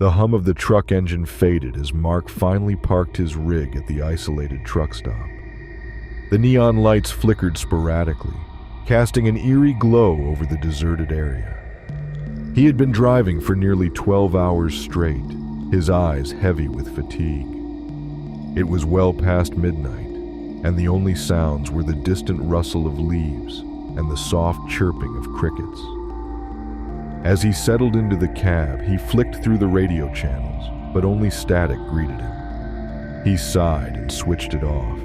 The hum of the truck engine faded as Mark finally parked his rig at the isolated truck stop. The neon lights flickered sporadically, casting an eerie glow over the deserted area. He had been driving for nearly 12 hours straight, his eyes heavy with fatigue. It was well past midnight, and the only sounds were the distant rustle of leaves and the soft chirping of crickets. As he settled into the cab, he flicked through the radio channels, but only static greeted him. He sighed and switched it off,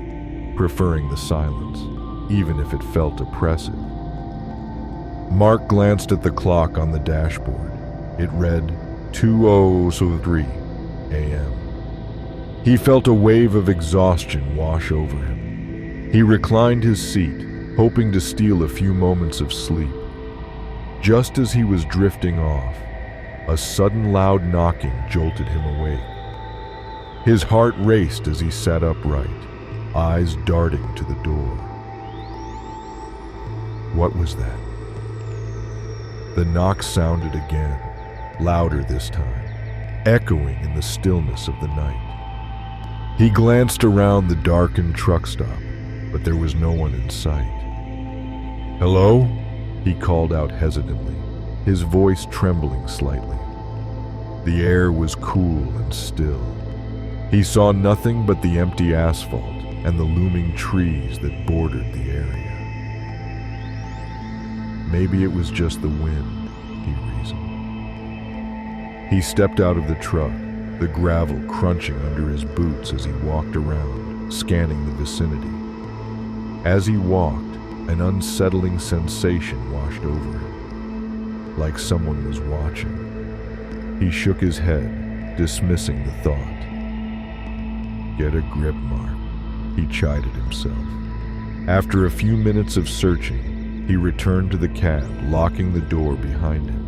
preferring the silence, even if it felt oppressive. Mark glanced at the clock on the dashboard. It read 2:03 a.m. He felt a wave of exhaustion wash over him. He reclined his seat, hoping to steal a few moments of sleep. Just as he was drifting off, a sudden loud knocking jolted him awake. His heart raced as he sat upright, eyes darting to the door. What was that? The knock sounded again, louder this time, echoing in the stillness of the night. He glanced around the darkened truck stop, but there was no one in sight. "Hello?" he called out hesitantly, his voice trembling slightly. The air was cool and still. He saw nothing but the empty asphalt and the looming trees that bordered the area. Maybe it was just the wind, he reasoned. He stepped out of the truck, the gravel crunching under his boots as he walked around, scanning the vicinity. As he walked, an unsettling sensation washed over him, like someone was watching. He shook his head, dismissing the thought. "Get a grip, Mark," he chided himself. After a few minutes of searching, he returned to the cab, locking the door behind him.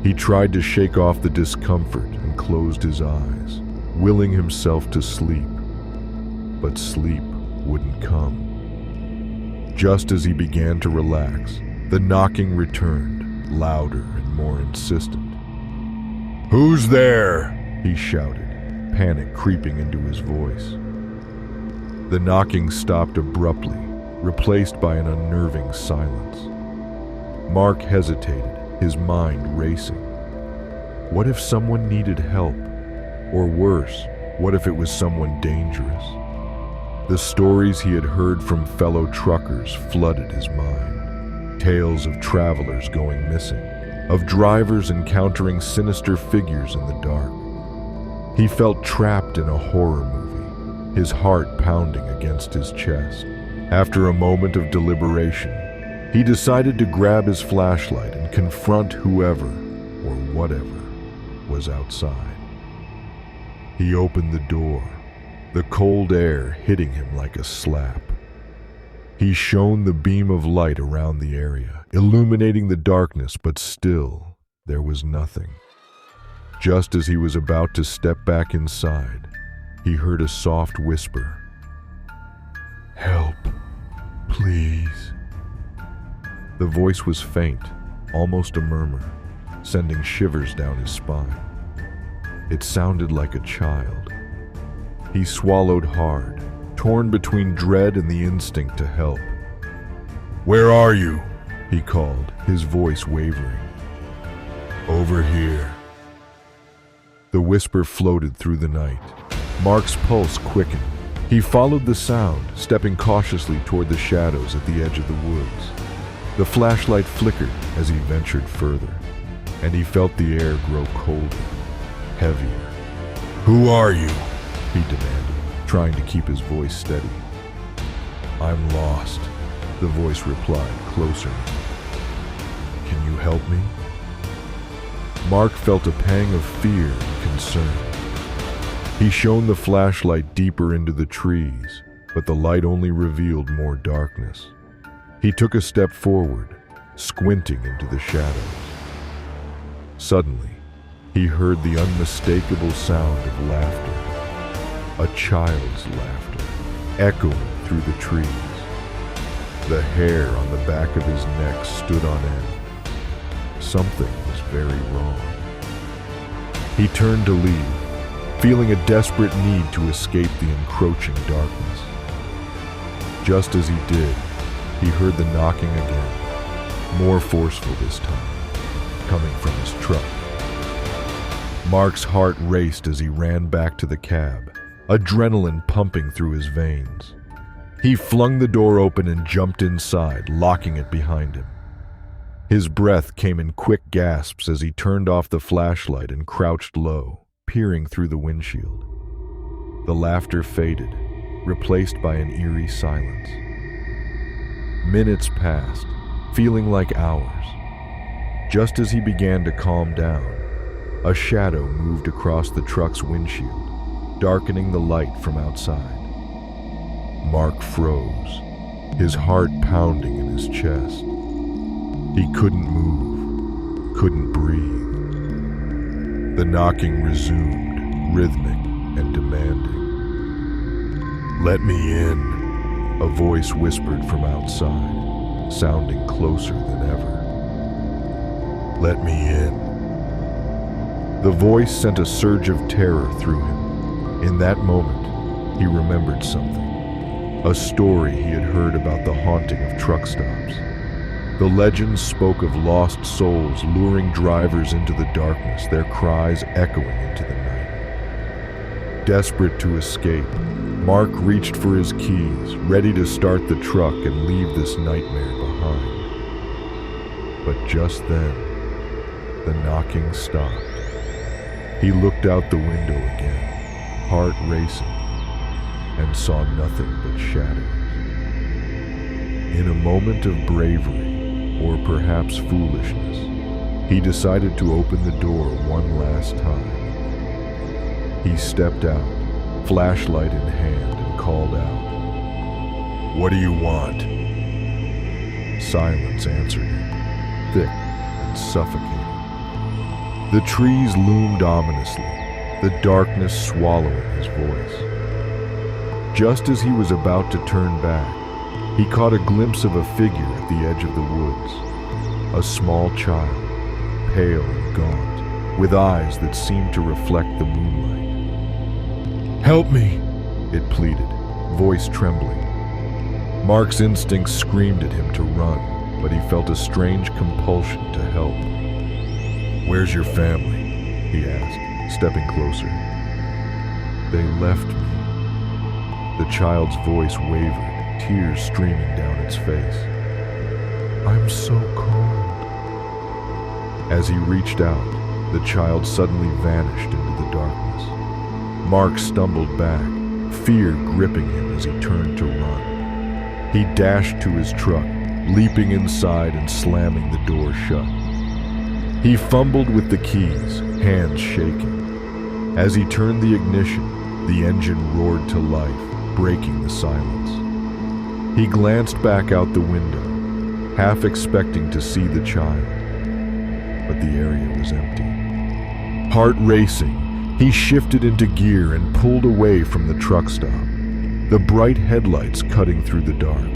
He tried to shake off the discomfort and closed his eyes, willing himself to sleep. But sleep wouldn't come. Just as he began to relax, the knocking returned, louder and more insistent. "Who's there?" he shouted, panic creeping into his voice. The knocking stopped abruptly, replaced by an unnerving silence. Mark hesitated, his mind racing. What if someone needed help? Or worse, what if it was someone dangerous? The stories he had heard from fellow truckers flooded his mind. Tales of travelers going missing, of drivers encountering sinister figures in the dark. He felt trapped in a horror movie, his heart pounding against his chest. After a moment of deliberation, he decided to grab his flashlight and confront whoever, or whatever, was outside. He opened the door, the cold air hitting him like a slap. He shone the beam of light around the area, illuminating the darkness, but still, there was nothing. Just as he was about to step back inside, he heard a soft whisper. "Help, please." The voice was faint, almost a murmur, sending shivers down his spine. It sounded like a child. He swallowed hard, torn between dread and the instinct to help. "Where are you?" he called, his voice wavering. "Over here." The whisper floated through the night. Mark's pulse quickened. He followed the sound, stepping cautiously toward the shadows at the edge of the woods. The flashlight flickered as he ventured further, and he felt the air grow colder, heavier. "Who are you?" he demanded, trying to keep his voice steady. "I'm lost," the voice replied, closer. "Can you help me?" Mark felt a pang of fear and concern. He shone the flashlight deeper into the trees, but the light only revealed more darkness. He took a step forward, squinting into the shadows. Suddenly, he heard the unmistakable sound of laughter. A child's laughter, echoing through the trees. The hair on the back of his neck stood on end. Something was very wrong. He turned to leave, feeling a desperate need to escape the encroaching darkness. Just as he did, he heard the knocking again, more forceful this time, coming from his truck. Mark's heart raced as he ran back to the cab, adrenaline pumping through his veins. He flung the door open and jumped inside, locking it behind him. His breath came in quick gasps as he turned off the flashlight and crouched low, peering through the windshield. The laughter faded, replaced by an eerie silence. Minutes passed, feeling like hours. Just as he began to calm down, a shadow moved across the truck's windshield, darkening the light from outside. Mark froze, his heart pounding in his chest. He couldn't move, couldn't breathe. The knocking resumed, rhythmic and demanding. "Let me in," a voice whispered from outside, sounding closer than ever. "Let me in." The voice sent a surge of terror through him. In that moment, he remembered something. A story he had heard about the haunting of truck stops. The legends spoke of lost souls luring drivers into the darkness, their cries echoing into the night. Desperate to escape, Mark reached for his keys, ready to start the truck and leave this nightmare behind. But just then, the knocking stopped. He looked out the window again, heart racing, and saw nothing but shadows. In a moment of bravery, or perhaps foolishness, he decided to open the door one last time. He stepped out, flashlight in hand, and called out, "What do you want?" Silence answered him, thick and suffocating. The trees loomed ominously, the darkness swallowing his voice. Just as he was about to turn back, he caught a glimpse of a figure at the edge of the woods. A small child, pale and gaunt, with eyes that seemed to reflect the moonlight. "Help me!" it pleaded, voice trembling. Mark's instincts screamed at him to run, but he felt a strange compulsion to help. "Where's your family?" he asked, stepping closer. "They left me." The child's voice wavered, tears streaming down its face. "I'm so cold." As he reached out, the child suddenly vanished into the darkness. Mark stumbled back, fear gripping him as he turned to run. He dashed to his truck, leaping inside and slamming the door shut. He fumbled with the keys, hands shaking. As he turned the ignition, the engine roared to life, breaking the silence. He glanced back out the window, half expecting to see the child, but the area was empty. Heart racing, he shifted into gear and pulled away from the truck stop, the bright headlights cutting through the dark.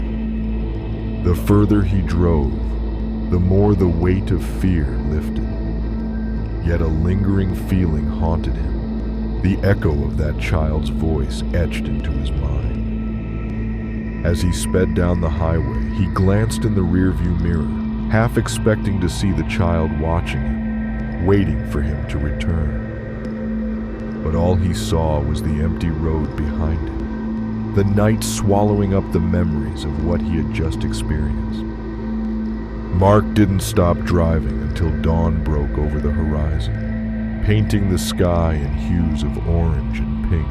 The further he drove, the more the weight of fear lifted. Yet a lingering feeling haunted him, the echo of that child's voice etched into his mind. As he sped down the highway, he glanced in the rearview mirror, half expecting to see the child watching him, waiting for him to return. But all he saw was the empty road behind him, the night swallowing up the memories of what he had just experienced. Mark didn't stop driving until dawn broke over the horizon, painting the sky in hues of orange and pink.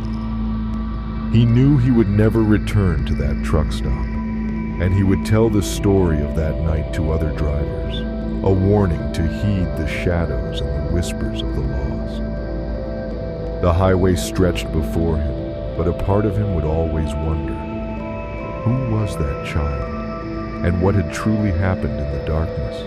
He knew he would never return to that truck stop, and he would tell the story of that night to other drivers, a warning to heed the shadows and the whispers of the lost. The highway stretched before him, but a part of him would always wonder, who was that child, and what had truly happened in the darkness?